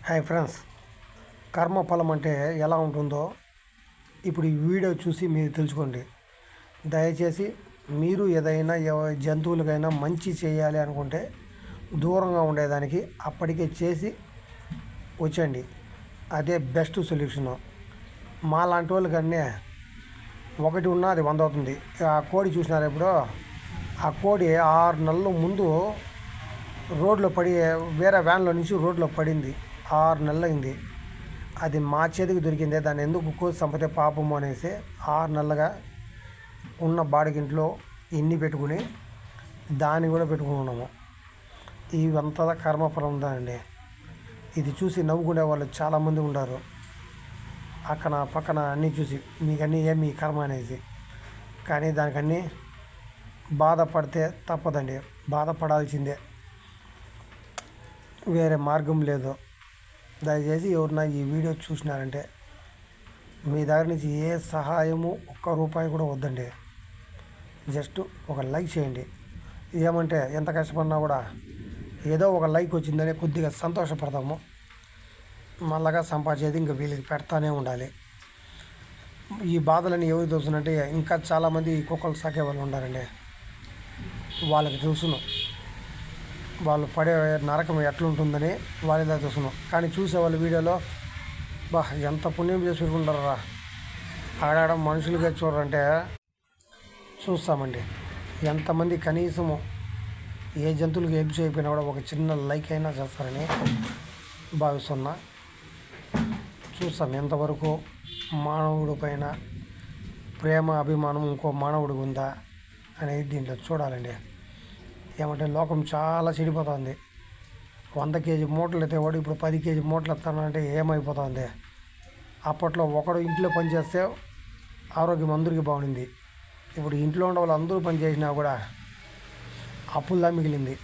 Hi friends, కర్మఫలం అంటే ఎలా ఉంటుందో ఇప్పుడు ఈ వీడియో చూసి మీరు తెలుసుకోండి. దయచేసి మీరు ఏదైనా జంతువులకైనా మంచి చేయాలి అనుకుంటే దూరంగా ఉండేదానికి అప్పటికే చేసి వచ్చండి. అదే బెస్ట్ సొల్యూషను. మా లాంటి వాళ్ళకన్నీ ఒకటి ఉన్నా అది 100 అవుతుంది. ఆ కోడి చూసినారు ఇప్పుడు, ఆ కోడి 6 నెలల ముందు రోడ్లో పడి వేరే వ్యాన్లో నుంచి రోడ్లో పడింది. 6 నెలలు అయింది. అది మా చేతికి దొరికిందే. దాన్ని ఎందుకు కోసి చంపితే పాపము అనేసి 6 నెలలుగా ఉన్న బాడిగింట్లో ఇన్ని పెట్టుకుని దాన్ని కూడా పెట్టుకున్నాము. ఇవంతా కర్మఫలం ఉందండి. ఇది చూసి నవ్వుకునే వాళ్ళు చాలామంది ఉన్నారు. అక్కన పక్కన అన్నీ చూసి మీకన్నీ ఏమి కర్మ అనేసి. కానీ దానికన్నీ బాధపడితే తప్పదండి, బాధపడాల్సిందే, వేరే మార్గం లేదు. దయచేసి ఎవరన్నా ఈ వీడియో చూసినారంటే మీ దగ్గర నుంచి ఏ సహాయము ఒక్క రూపాయి కూడా వద్దండి. జస్ట్ ఒక లైక్ చేయండి. ఏమంటే ఎంత కష్టపడినా కూడా ఏదో ఒక లైక్ వచ్చిందని కొద్దిగా సంతోషపడతాము. మళ్ళాగా సంపాదించేది ఇంకా వీళ్ళకి పెడతానే ఉండాలి. ఈ బాధలని ఎవరు తెలుసునంటే ఇంకా చాలామంది కుక్కలు సాకే వాళ్ళు ఉండారండి. వాళ్ళకి తెలుసును వాళ్ళు పడే నరకం ఎట్లుంటుందని వాళ్ళదా తెలుసును. కానీ చూసేవాళ్ళు వీడియోలో ఎంత పుణ్యం చేసి పెట్టుకుంటారా, ఆడాడ మనుషులుగా చూడరంటే చూస్తామండి. ఎంతమంది కనీసము ఏ జంతువులకు హెల్ప్ చేయకపోయినా కూడా ఒక చిన్న లైక్ అయినా చేస్తారని భావిస్తున్నా. చూస్తాం ఎంతవరకు మానవుడి పైన ప్రేమ అభిమానం ఇంకో మానవుడికి ఉందా అనేది దీంట్లో చూడాలండి. ఏమంటే లోకం చాలా చెడిపోతుంది. 100 కేజీ మూటలు ఎత్తేవాడు ఇప్పుడు 10 కేజీ మూటలు ఎత్తానంటే ఏమైపోతుంది. అప్పట్లో ఒకడు ఇంట్లో పనిచేస్తే ఆరోగ్యం అందరికీ బాగుంది. ఇప్పుడు ఇంట్లో ఉండే వాళ్ళు అందరూ పని చేసినా కూడా అప్పుల్లా మిగిలింది.